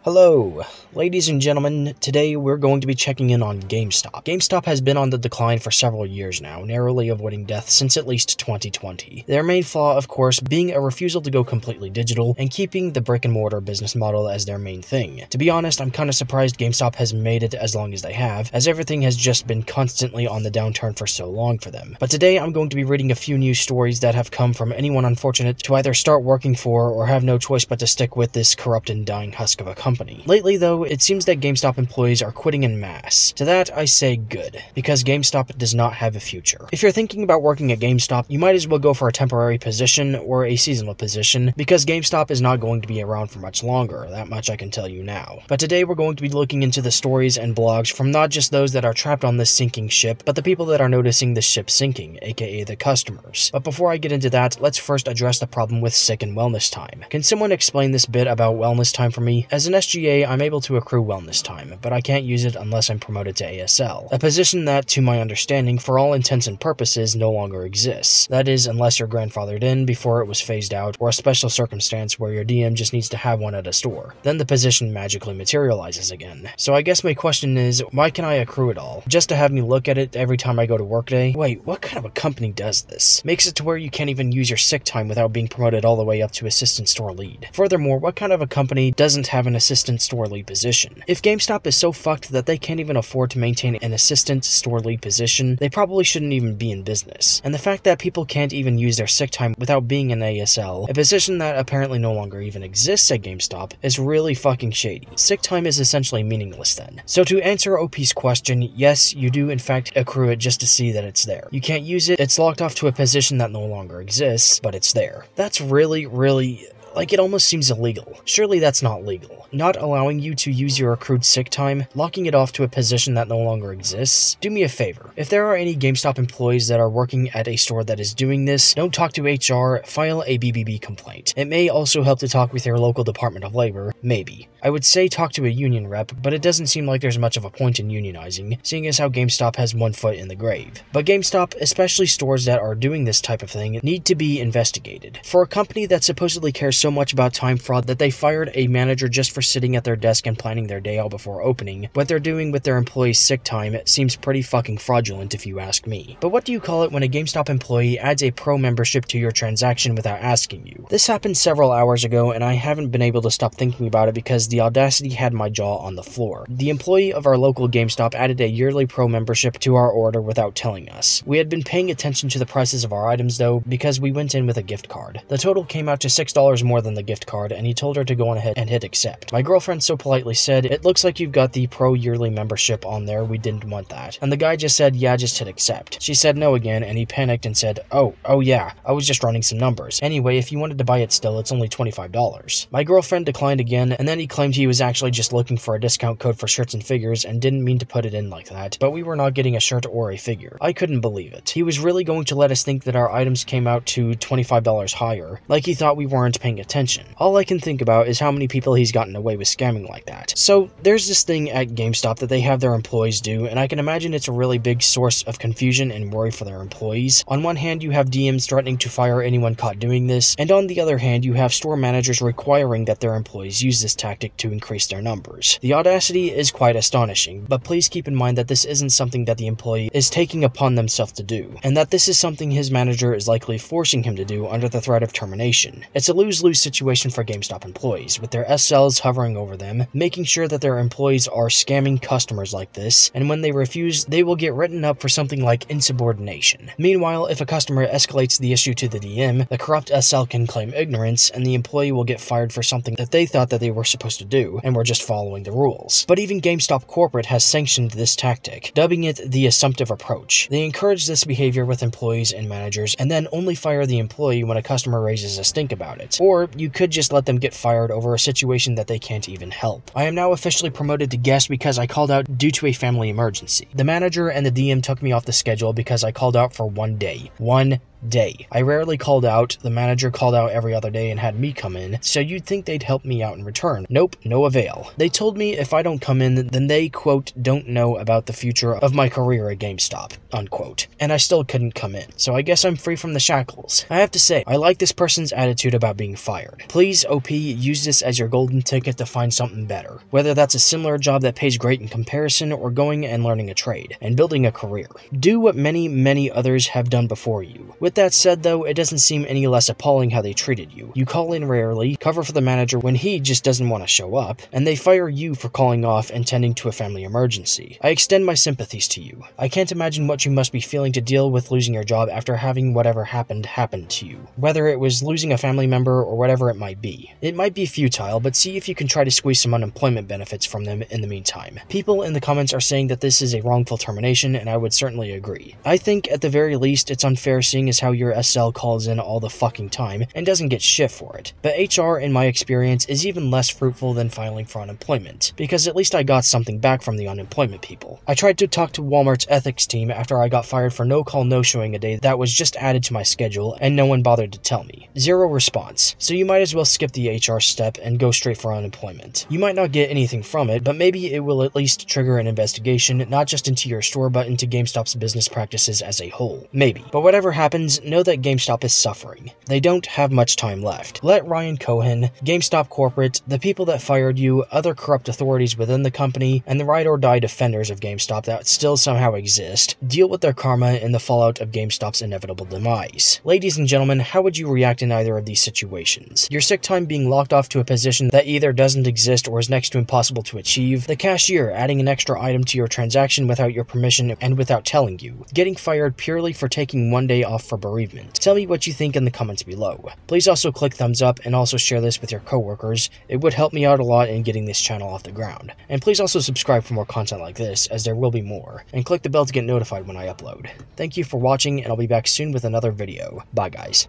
Hello, ladies and gentlemen. Today we're going to be checking in on GameStop. GameStop has been on the decline for several years now, narrowly avoiding death since at least 2020. Their main flaw, of course, being a refusal to go completely digital and keeping the brick-and-mortar business model as their main thing. To be honest, I'm kinda surprised GameStop has made it as long as they have, as everything has just been constantly on the downturn for so long for them. But today I'm going to be reading a few news stories that have come from anyone unfortunate to either start working for or have no choice but to stick with this corrupt and dying husk of a company. Lately, though, it seems that GameStop employees are quitting en masse. To that, I say good, because GameStop does not have a future. If you're thinking about working at GameStop, you might as well go for a temporary position or a seasonal position, because GameStop is not going to be around for much longer, that much I can tell you now. But today we're going to be looking into the stories and blogs from not just those that are trapped on this sinking ship, but the people that are noticing the ship sinking, aka the customers. But before I get into that, let's first address the problem with sick and wellness time. Can someone explain this bit about wellness time for me? As an SGA, I'm able to accrue wellness time, but I can't use it unless I'm promoted to ASL, a position that, to my understanding, for all intents and purposes, no longer exists. That is, unless you're grandfathered in before it was phased out, or a special circumstance where your DM just needs to have one at a store. Then the position magically materializes again. So I guess my question is, why can I accrue it all? Just to have me look at it every time I go to workday? Wait, what kind of a company does this? Makes it to where you can't even use your sick time without being promoted all the way up to assistant store lead. Furthermore, what kind of a company doesn't have an assistant store lead position? If GameStop is so fucked that they can't even afford to maintain an assistant store lead position, they probably shouldn't even be in business. And the fact that people can't even use their sick time without being an ASL, a position that apparently no longer even exists at GameStop, is really fucking shady. Sick time is essentially meaningless then. So to answer OP's question, yes, you do in fact accrue it just to see that it's there. You can't use it, it's locked off to a position that no longer exists, but it's there. That's really, like, it almost seems illegal. Surely that's not legal. Not allowing you to use your accrued sick time, locking it off to a position that no longer exists? Do me a favor. If there are any GameStop employees that are working at a store that is doing this, don't talk to HR, file a BBB complaint. It may also help to talk with your local Department of Labor, maybe. I would say talk to a union rep, but it doesn't seem like there's much of a point in unionizing, seeing as how GameStop has one foot in the grave. But GameStop, especially stores that are doing this type of thing, need to be investigated. For a company that supposedly cares so much about time fraud that they fired a manager just for sitting at their desk and planning their day out before opening, what they're doing with their employees' sick time seems pretty fucking fraudulent if you ask me. But what do you call it when a GameStop employee adds a pro membership to your transaction without asking you? This happened several hours ago and I haven't been able to stop thinking about it because the audacity had my jaw on the floor. The employee of our local GameStop added a yearly pro membership to our order without telling us. We had been paying attention to the prices of our items though because we went in with a gift card. The total came out to $6 more than the gift card and he told her to go on ahead and hit accept. My girlfriend so politely said, "It looks like you've got the pro yearly membership on there, we didn't want that." And the guy just said, "Yeah, just hit accept." She said no again and he panicked and said, oh yeah, I was just running some numbers. Anyway, if you wanted to buy it still, it's only $25. My girlfriend declined again and then he claimed he was actually just looking for a discount code for shirts and figures and didn't mean to put it in like that, but we were not getting a shirt or a figure. I couldn't believe it. He was really going to let us think that our items came out to $25 higher, like he thought we weren't paying attention. All I can think about is how many people he's gotten away with scamming like that. So there's this thing at GameStop that they have their employees do, and I can imagine it's a really big source of confusion and worry for their employees. On one hand, you have DMs threatening to fire anyone caught doing this, and on the other hand, you have store managers requiring that their employees use this tactic to increase their numbers. The audacity is quite astonishing, but please keep in mind that this isn't something that the employee is taking upon themselves to do, and that this is something his manager is likely forcing him to do under the threat of termination. It's a lose-lose situation for GameStop employees, with their SLs hovering over them, making sure that their employees are scamming customers like this, and when they refuse, they will get written up for something like insubordination. Meanwhile, if a customer escalates the issue to the DM, the corrupt SL can claim ignorance, and the employee will get fired for something that they thought that they were supposed to do, and were just following the rules. But even GameStop corporate has sanctioned this tactic, dubbing it the assumptive approach. They encourage this behavior with employees and managers, and then only fire the employee when a customer raises a stink about it. Or you could just let them get fired over a situation that they can't even help. I am now officially promoted to guest because I called out due to a family emergency. The manager and the DM took me off the schedule because I called out for one day. One day. I rarely called out, the manager called out every other day and had me come in, so you'd think they'd help me out in return. Nope, no avail. They told me if I don't come in, then they, quote, don't know about the future of my career at GameStop, unquote. And I still couldn't come in, so I guess I'm free from the shackles. I have to say, I like this person's attitude about being fired. Please, OP, use this as your golden ticket to find something better, whether that's a similar job that pays great in comparison or going and learning a trade and building a career. Do what many others have done before you. With that said though, it doesn't seem any less appalling how they treated you. You call in rarely, cover for the manager when he just doesn't want to show up, and they fire you for calling off and tending to a family emergency. I extend my sympathies to you. I can't imagine what you must be feeling to deal with losing your job after having whatever happened to you. Whether it was losing a family member or whatever it might be. It might be futile, but see if you can try to squeeze some unemployment benefits from them in the meantime. People in the comments are saying that this is a wrongful termination, and I would certainly agree. I think at the very least it's unfair seeing as how your SL calls in all the fucking time and doesn't get shit for it. But HR, in my experience, is even less fruitful than filing for unemployment, because at least I got something back from the unemployment people. I tried to talk to Walmart's ethics team after I got fired for no-call no-showing a day that was just added to my schedule, and no one bothered to tell me. Zero response. So you might as well skip the HR step and go straight for unemployment. You might not get anything from it, but maybe it will at least trigger an investigation, not just into your store, but into GameStop's business practices as a whole. Maybe. But whatever happens, know that GameStop is suffering. They don't have much time left. Let Ryan Cohen, GameStop corporate, the people that fired you, other corrupt authorities within the company, and the ride-or-die defenders of GameStop that still somehow exist, deal with their karma in the fallout of GameStop's inevitable demise. Ladies and gentlemen, how would you react in either of these situations? Your sick time being locked off to a position that either doesn't exist or is next to impossible to achieve, the cashier adding an extra item to your transaction without your permission and without telling you, getting fired purely for taking one day off for bereavement. Tell me what you think in the comments below. Please also click thumbs up and also share this with your coworkers. It would help me out a lot in getting this channel off the ground. And please also subscribe for more content like this, as there will be more, and click the bell to get notified when I upload. Thank you for watching, and I'll be back soon with another video. Bye guys.